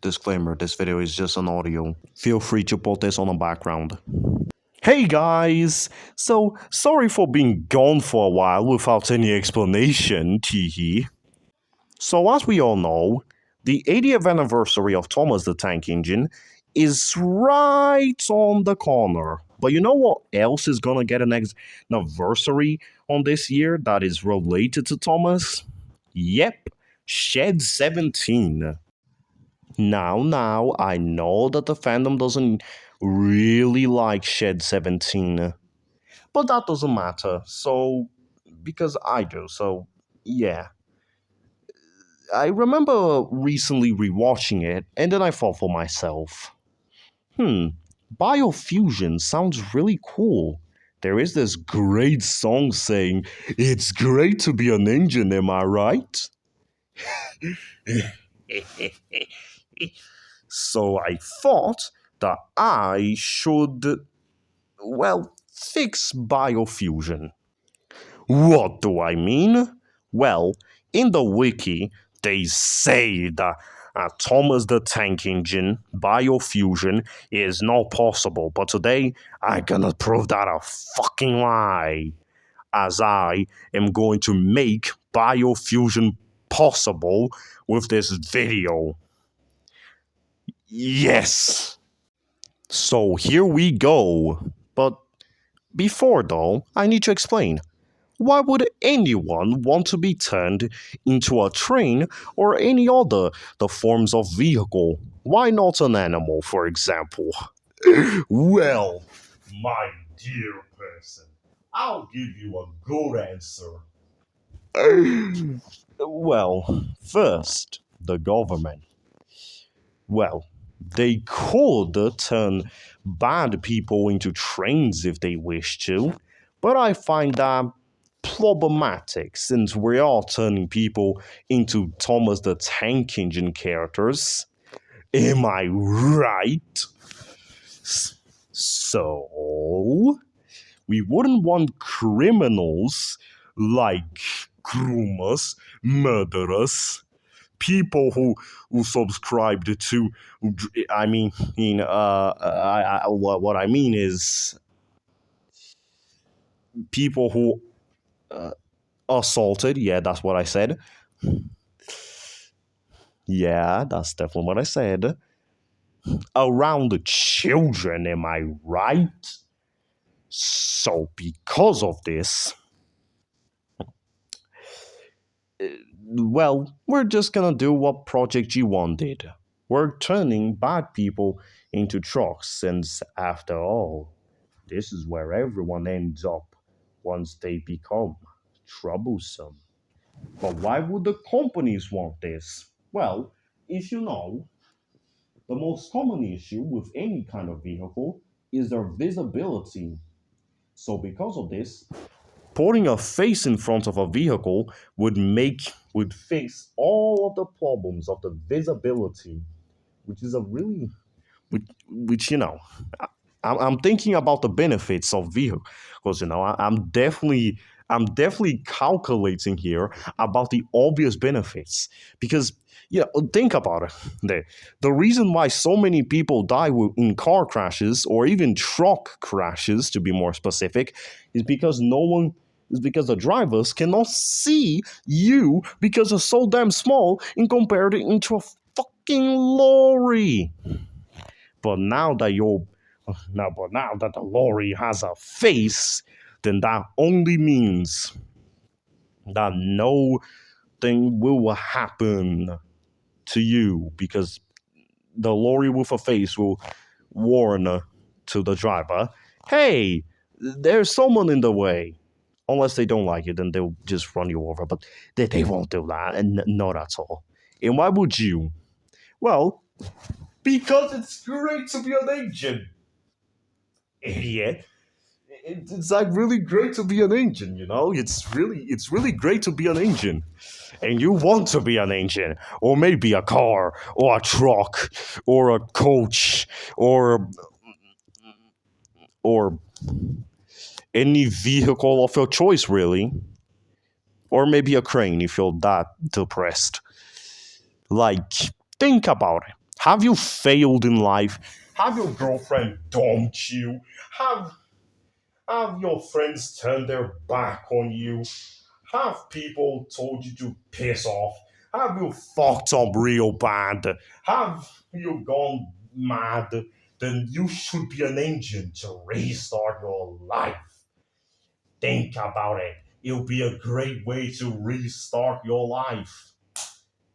Disclaimer, this video is just an audio. Feel free to put this on the background. Hey guys! So, sorry for being gone for a while without any explanation, teehee. So, as we all know, the 80th anniversary of Thomas the Tank Engine is right on the corner. But you know what else is gonna get an anniversary on this year that is related to Thomas? Yep, Shed 17. Now, I know that the fandom doesn't really like Shed 17, but that doesn't matter. So, because I do, so yeah. I remember recently rewatching it, and then I thought for myself, biofusion sounds really cool. There is this great song saying, "It's great to be an engine, am I right?" So I thought that I should, well, fix biofusion. What do I mean? Well, in the wiki, they say that Thomas the Tank Engine biofusion is not possible, but today I'm gonna prove that a fucking lie, as I am going to make biofusion possible with this video. Yes! So here we go. But before though, I need to explain. Why would anyone want to be turned into a train or any other the forms of vehicle? Why not an animal, for example? Well, my dear person, I'll give you a good answer. Well, first, the government. Well, they could turn bad people into trains if they wish to, but I find that problematic since we are turning people into Thomas the Tank Engine characters. Am I right? So, we wouldn't want criminals like groomers, murderers, people who subscribed to. I mean, what I mean is people who assaulted. Yeah, that's what I said. Yeah, that's definitely what I said. Around the children, am I right? So, because of this, well, we're just gonna do what Project G1 did. We're turning bad people into trucks, since after all, this is where everyone ends up once they become troublesome. But why would the companies want this? Well, if you know, the most common issue with any kind of vehicle is their visibility. So because of this, putting a face in front of a vehicle would fix all of the problems of the visibility, which is a really which I'm thinking about the benefits of vehicles. I'm definitely calculating here about the obvious benefits because think about it. The reason why so many people die in car crashes or even truck crashes, to be more specific, is because the drivers cannot see you because they're so damn small and compared it into a fucking lorry. But now that the lorry has a face, then that only means that nothing will happen to you because the lorry with a face will warn to the driver, "Hey, there's someone in the way." Unless they don't like it, then they'll just run you over. But they won't do that, and not at all. And why would you? Well, because it's great to be an agent. Idiot. It's like really great to be an engine, It's really great to be an engine. And you want to be an engine, or maybe a car, or a truck, or a coach, or any vehicle of your choice, really. Or maybe a crane if you're that depressed. Like, think about it. Have you failed in life? Have your girlfriend dumped you? Have have your friends turned their back on you? Have people told you to piss off? Have you fucked up real bad? Have you gone mad? Then you should be an engine to restart your life. Think about it. It'll be a great way to restart your life.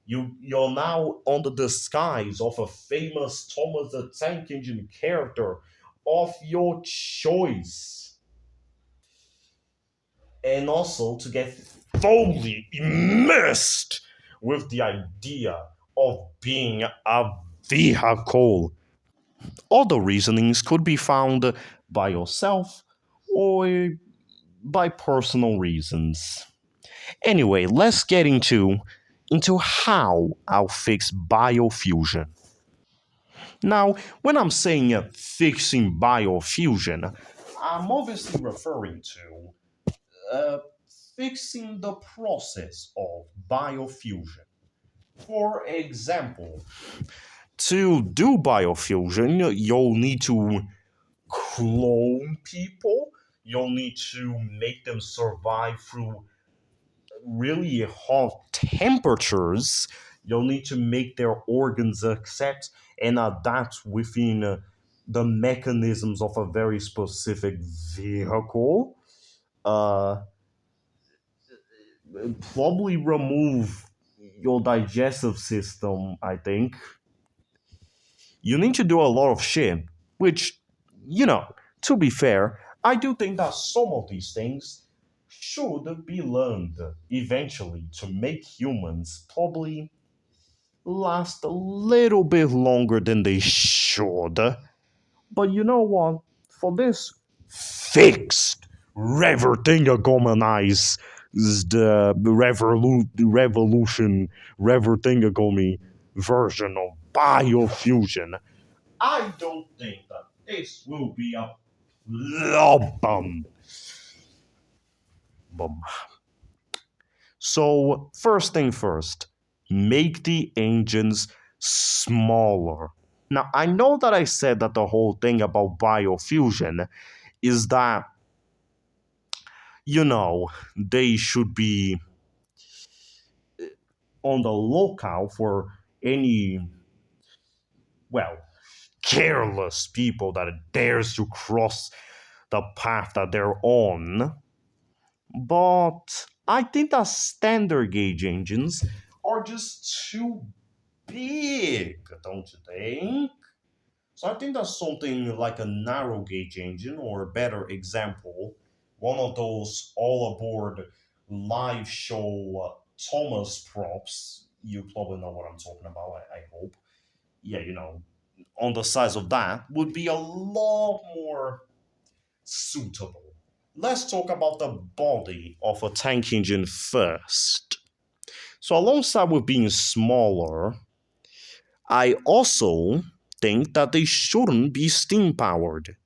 You're now under the skies of a famous Thomas the Tank Engine character of your choice. And also to get fully immersed with the idea of being a vehicle. Other reasonings could be found by yourself or by personal reasons. Anyway, let's get into how I'll fix biofusion. Now, when I'm saying fixing biofusion, I'm obviously referring to fixing the process of biofusion. For example, to do biofusion, you'll need to clone people. You'll need to make them survive through really hot temperatures. You'll need to make their organs accept and adapt within the mechanisms of a very specific vehicle. Uh, Probably remove your digestive system, I think. You need to do a lot of shit, which, to be fair, I do think that some of these things should be learned eventually to make humans probably last a little bit longer than they should. But you know what? For this fixed revertingagomanize the revolution revertingagami version of biofusion, I don't think that this will be a problem. Bum. So, first thing first, make the engines smaller. Now, I know that I said that the whole thing about biofusion is that, they should be on the lookout for any, well, careless people that dares to cross the path that they're on. But I think that standard gauge engines are just too big, don't you think? So I think that's something like a narrow gauge engine, or a better example, one of those all aboard live show Thomas props. You probably know what I'm talking about, I hope. Yeah, on the size of that would be a lot more suitable. Let's talk about the body of a tank engine first. So, alongside with being smaller, I also think that they shouldn't be steam powered.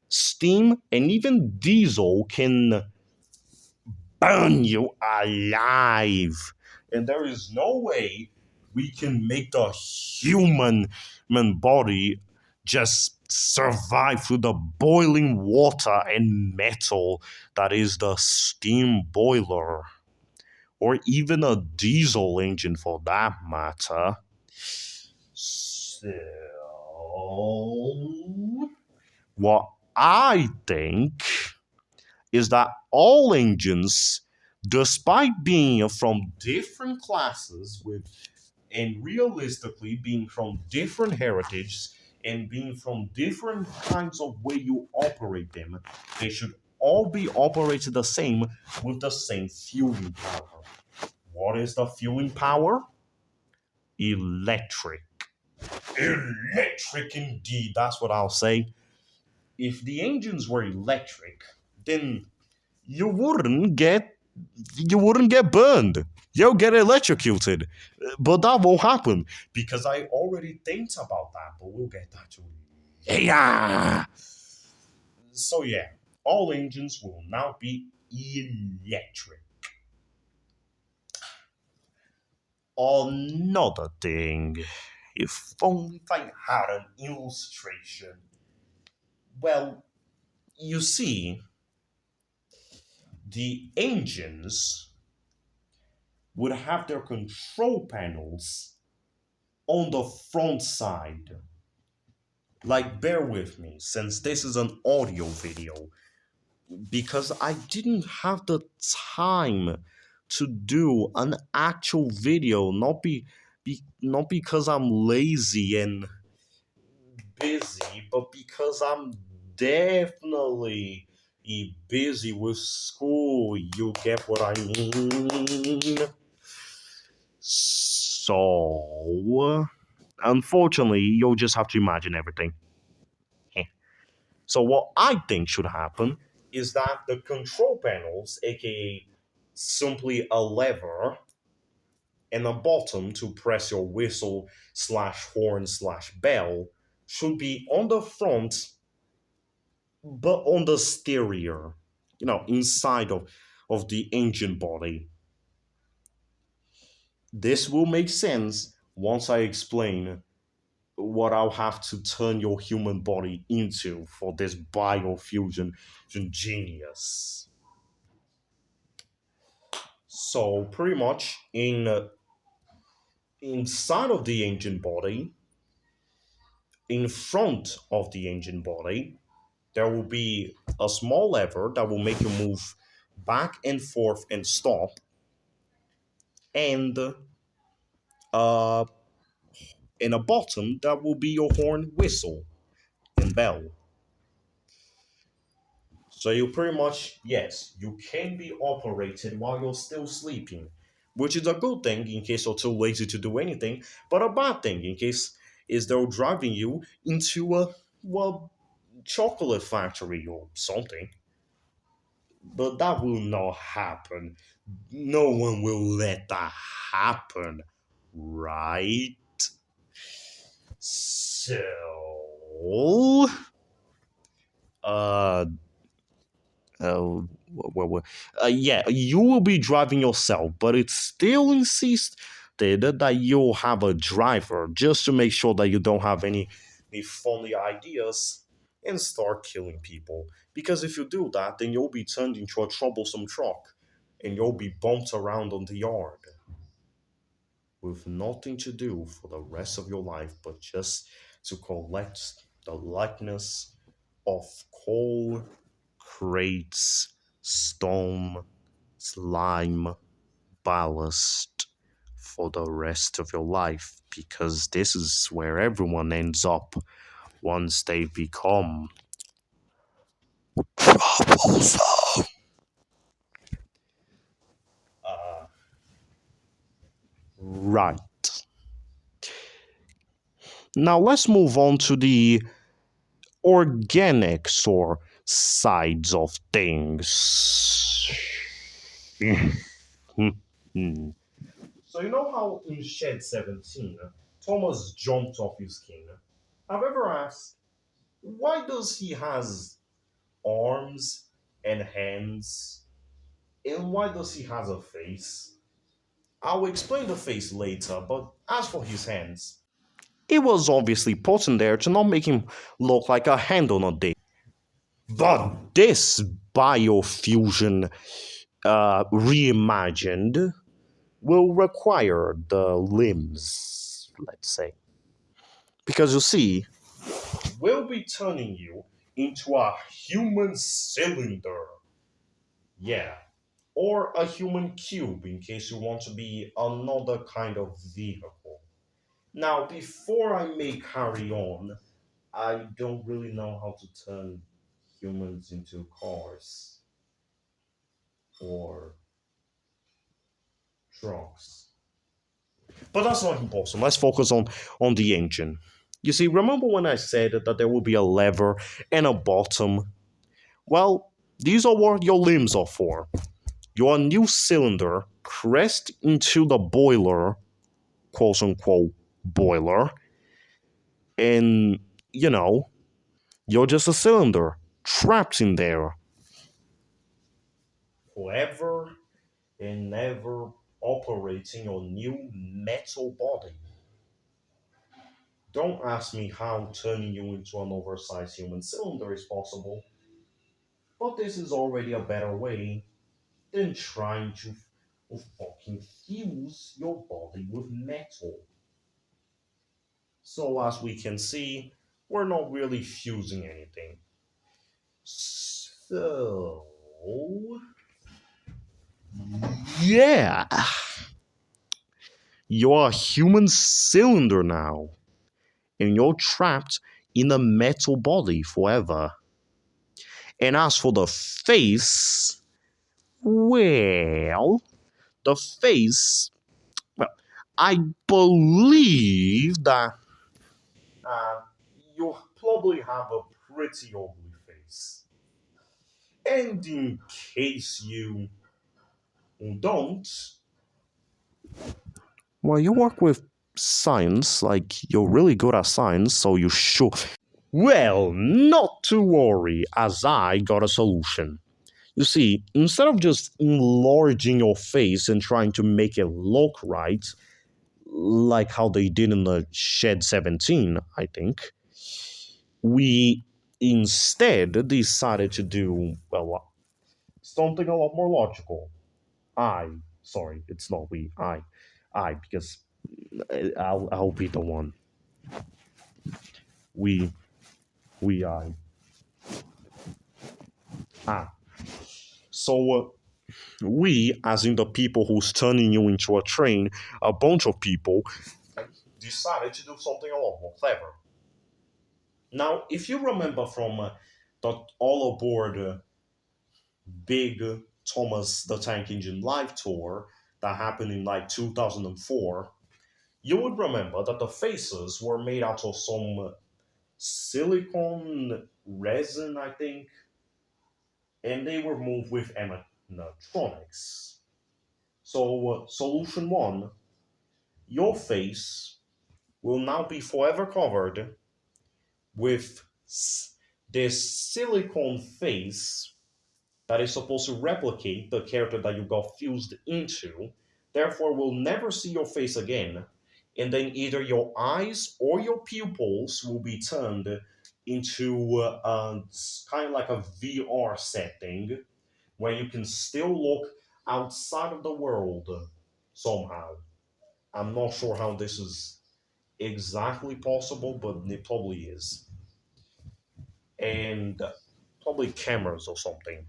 Steam and even diesel can burn you alive. And there is no way we can make the human body just survive through the boiling water and metal that is the steam boiler, or even a diesel engine for that matter. So, what I think is that all engines, despite being from different classes with and realistically being from different heritages and being from different kinds of way you operate them, they should all be operated the same with the same fueling power. What is the fueling power? Electric. Electric indeed, that's what I'll say. If the engines were electric, then you wouldn't get burned. You'll get electrocuted. But that won't happen because I already think about that, but we'll get that to you. Yeah. So yeah, all engines will now be electric. Another thing, If only I had an illustration. Well, you see, the engines would have their control panels on the front side. Like, bear with me, since this is an audio video, because I didn't have the time to do an actual video, not because I'm lazy and busy, but because I'm definitely busy with school. You get what I mean? So, unfortunately, you'll just have to imagine everything. Heh. So, what I think should happen is that the control panels, aka simply a lever and a button to press your whistle slash horn slash bell, should be on the front but on the stereo, inside of the engine body. This will make sense once I explain what I'll have to turn your human body into for this biofusion genius. So pretty much inside of the engine body, in front of the engine body, there will be a small lever that will make you move back and forth and stop, and uh, in a bottom that will be your horn, whistle, and bell. So you pretty much, yes, you can be operated while you're still sleeping, which is a good thing in case you're too lazy to do anything, but a bad thing in case is they're driving you into a, well, chocolate factory or something. But that will not happen. No one will let that happen, right? So, uh, yeah, you will be driving yourself, but it still insists that you'll have a driver just to make sure that you don't have any funny ideas and start killing people. Because if you do that, then you'll be turned into a troublesome truck and you'll be bumped around on the yard with nothing to do for the rest of your life but just to collect the likeness of coal crates, stone, slime, ballast for the rest of your life because this is where everyone ends up once they become troublesome. Uh, right. Now let's move on to the organics or sides of things. So you know how in Shed 17, Thomas jumped off his king? I've ever asked, why does he has arms and hands? And why does he has a face? I'll explain the face later, but as for his hands, it was obviously put in there to not make him look like a hand on a dick. But this biofusion reimagined will require the limbs, let's say. Because you see, we'll be turning you into a human cylinder. Yeah. Or a human cube in case you want to be another kind of vehicle. Now, before I may carry on, I don't really know how to turn humans into cars or trucks. But that's not important. Let's focus on the engine. You see, remember when I said that there will be a lever and a bottom? Well, these are what your limbs are for. Your new cylinder crest into the boiler, quote unquote boiler, and you're just a cylinder trapped in there. Forever and never operating your new metal body. Don't ask me how turning you into an oversized human cylinder is possible, but this is already a better way than trying to fucking fuse your body with metal. So, as we can see, we're not really fusing anything. So, yeah, you're a human cylinder now, and you're trapped in a metal body forever. And as for the face, well, the face, well, I believe that uh, you probably have a pretty ugly face. And in case you don't, well, you work with science, like you're really good at science, so you should. Well, not to worry, as I got a solution. You see, instead of just enlarging your face and trying to make it look right, like how they did in the Shed 17, I think, we instead decided to do, well, something a lot more logical. I, sorry, it's not we, because I'll be the one. We, I. Ah. So, we, as in the people who's turning you into a train, a bunch of people, decided to do something a lot more clever. Now, if you remember from the All Aboard Big Thomas the Tank Engine live tour that happened in like 2004, you would remember that the faces were made out of some silicone resin, I think, and they were moved with animatronics. So, solution one, your face will now be forever covered with this silicone face that is supposed to replicate the character that you got fused into. Therefore, we'll never see your face again. And then either your eyes or your pupils will be turned into kind of like a VR setting where you can still look outside of the world somehow. I'm not sure how this is exactly possible, but it probably is. And probably cameras or something.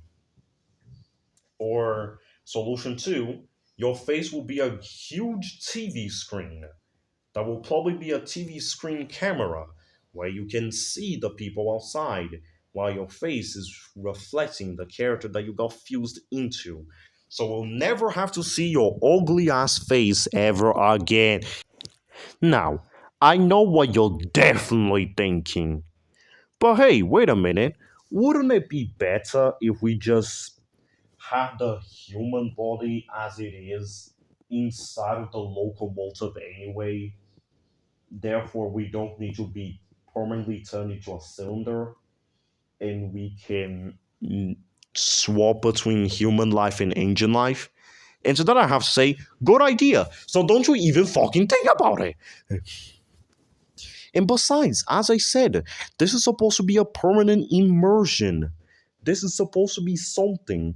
Or solution two, your face will be a huge TV screen. That will probably be a TV screen camera where you can see the people outside while your face is reflecting the character that you got fused into. So we'll never have to see your ugly ass face ever again. Now, I know what you're definitely thinking. But hey, wait a minute. Wouldn't it be better if we just have the human body as it is inside of the locomotive anyway? Therefore, we don't need to be permanently turned into a cylinder and we can swap between human life and engine life. And so then I have to say, good idea. So don't you even fucking think about it. And besides, as I said, this is supposed to be a permanent immersion. This is supposed to be something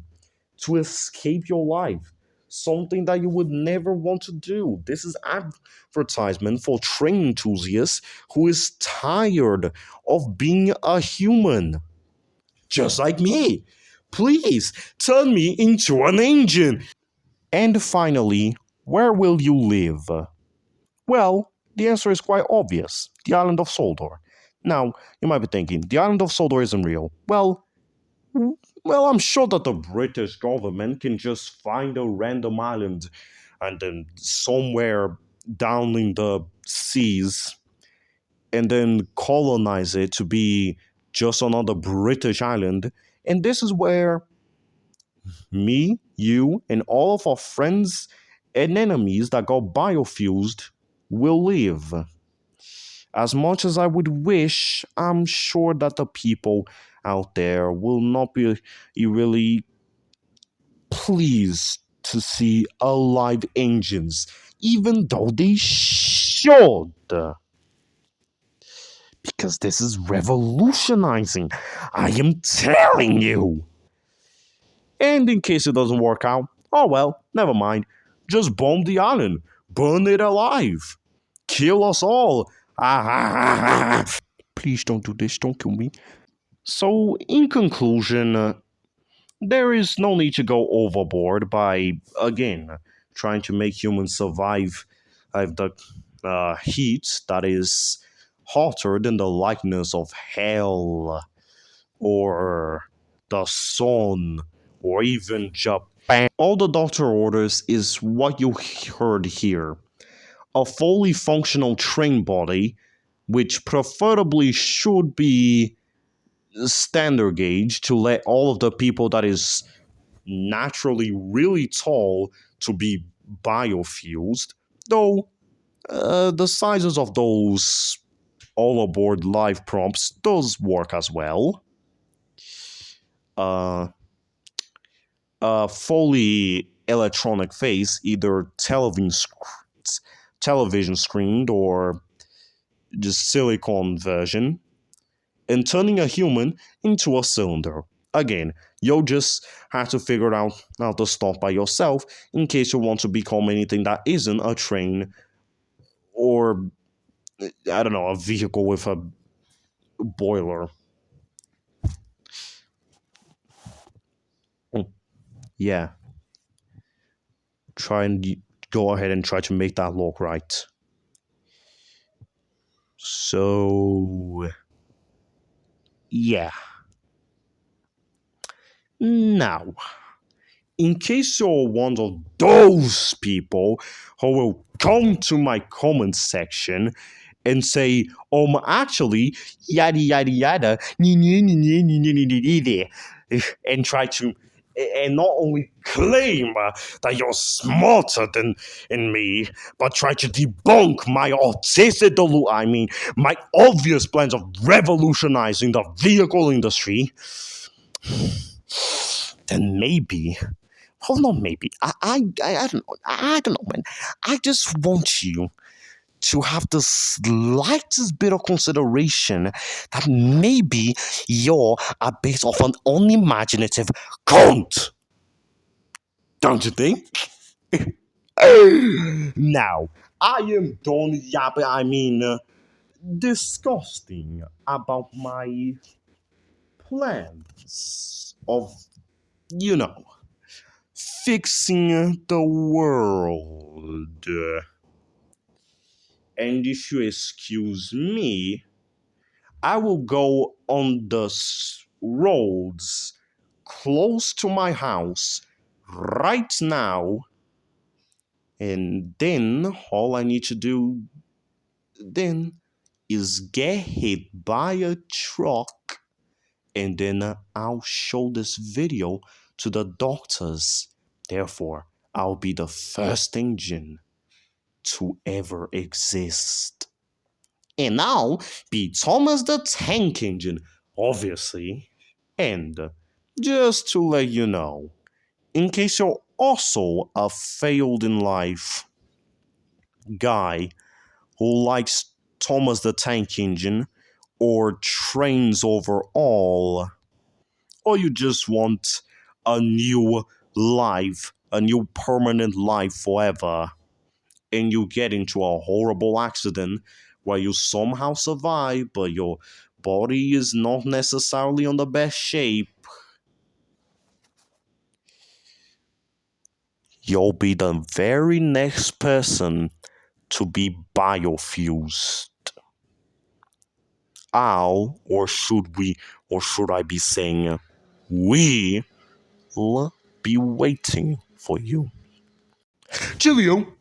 to escape your life. Something that you would never want to do. This is advertisement for train enthusiasts who is tired of being a human. Just like me. Please turn me into an engine. And finally, where will you live? Well, the answer is quite obvious the island of Soldor. Now, you might be thinking, the island of Soldor isn't real. Well, I'm sure that the British government can just find a random island and then somewhere down in the seas and then colonize it to be just another British island. And this is where me, you, and all of our friends and enemies that got biofused will live. As much as I would wish, I'm sure that the people out there will not be really pleased to see alive engines, even though they should. Because this is revolutionizing. I am telling you. And in case it doesn't work out, oh well, never mind. Just bomb the island, burn it alive, kill us all. Please don't do this, don't kill me. So, in conclusion, there is no need to go overboard by, again, trying to make humans survive the heat that is hotter than the likeness of hell or the sun or even Japan. All the doctor orders is what you heard here. A fully functional train body, which preferably should be standard gauge to let all of the people that is naturally really tall to be biofused, though the sizes of those all aboard live prompts does work as well. Uh, a fully electronic face, either television screened or just silicone version, and turning a human into a cylinder. Again, you'll just have to figure out how to stop by yourself in case you want to become anything that isn't a train or, I don't know, a vehicle with a boiler. Yeah, try and go ahead and try to make that look right. So, yeah. Now, in case you're one of those people who will come to my comment section and say, actually, yada yada yada, and try to, and not only claim that you're smarter than me, but try to debunk my my obvious plans of revolutionizing the vehicle industry, then maybe, well, not maybe, I don't know, I don't know, man. I just want you to have the slightest bit of consideration that maybe you're a bit of an unimaginative cunt. Don't you think? Now, I am done yapping, disgusting about my plans of, you know, fixing the world. And if you excuse me, I will go on the roads close to my house right now, and then all I need to do then is get hit by a truck, and then I'll show this video to the doctors. Therefore, I'll be the first engine to ever exist. And I'll be Thomas the Tank Engine, obviously. And just to let you know, in case you're also a failed in life guy who likes Thomas the Tank Engine or trains overall, or you just want a new life, a new permanent life forever, and you get into a horrible accident where you somehow survive, but your body is not necessarily on the best shape, you'll be the very next person to be biofused. Or should I be saying, we'll be waiting for you. Cheerio.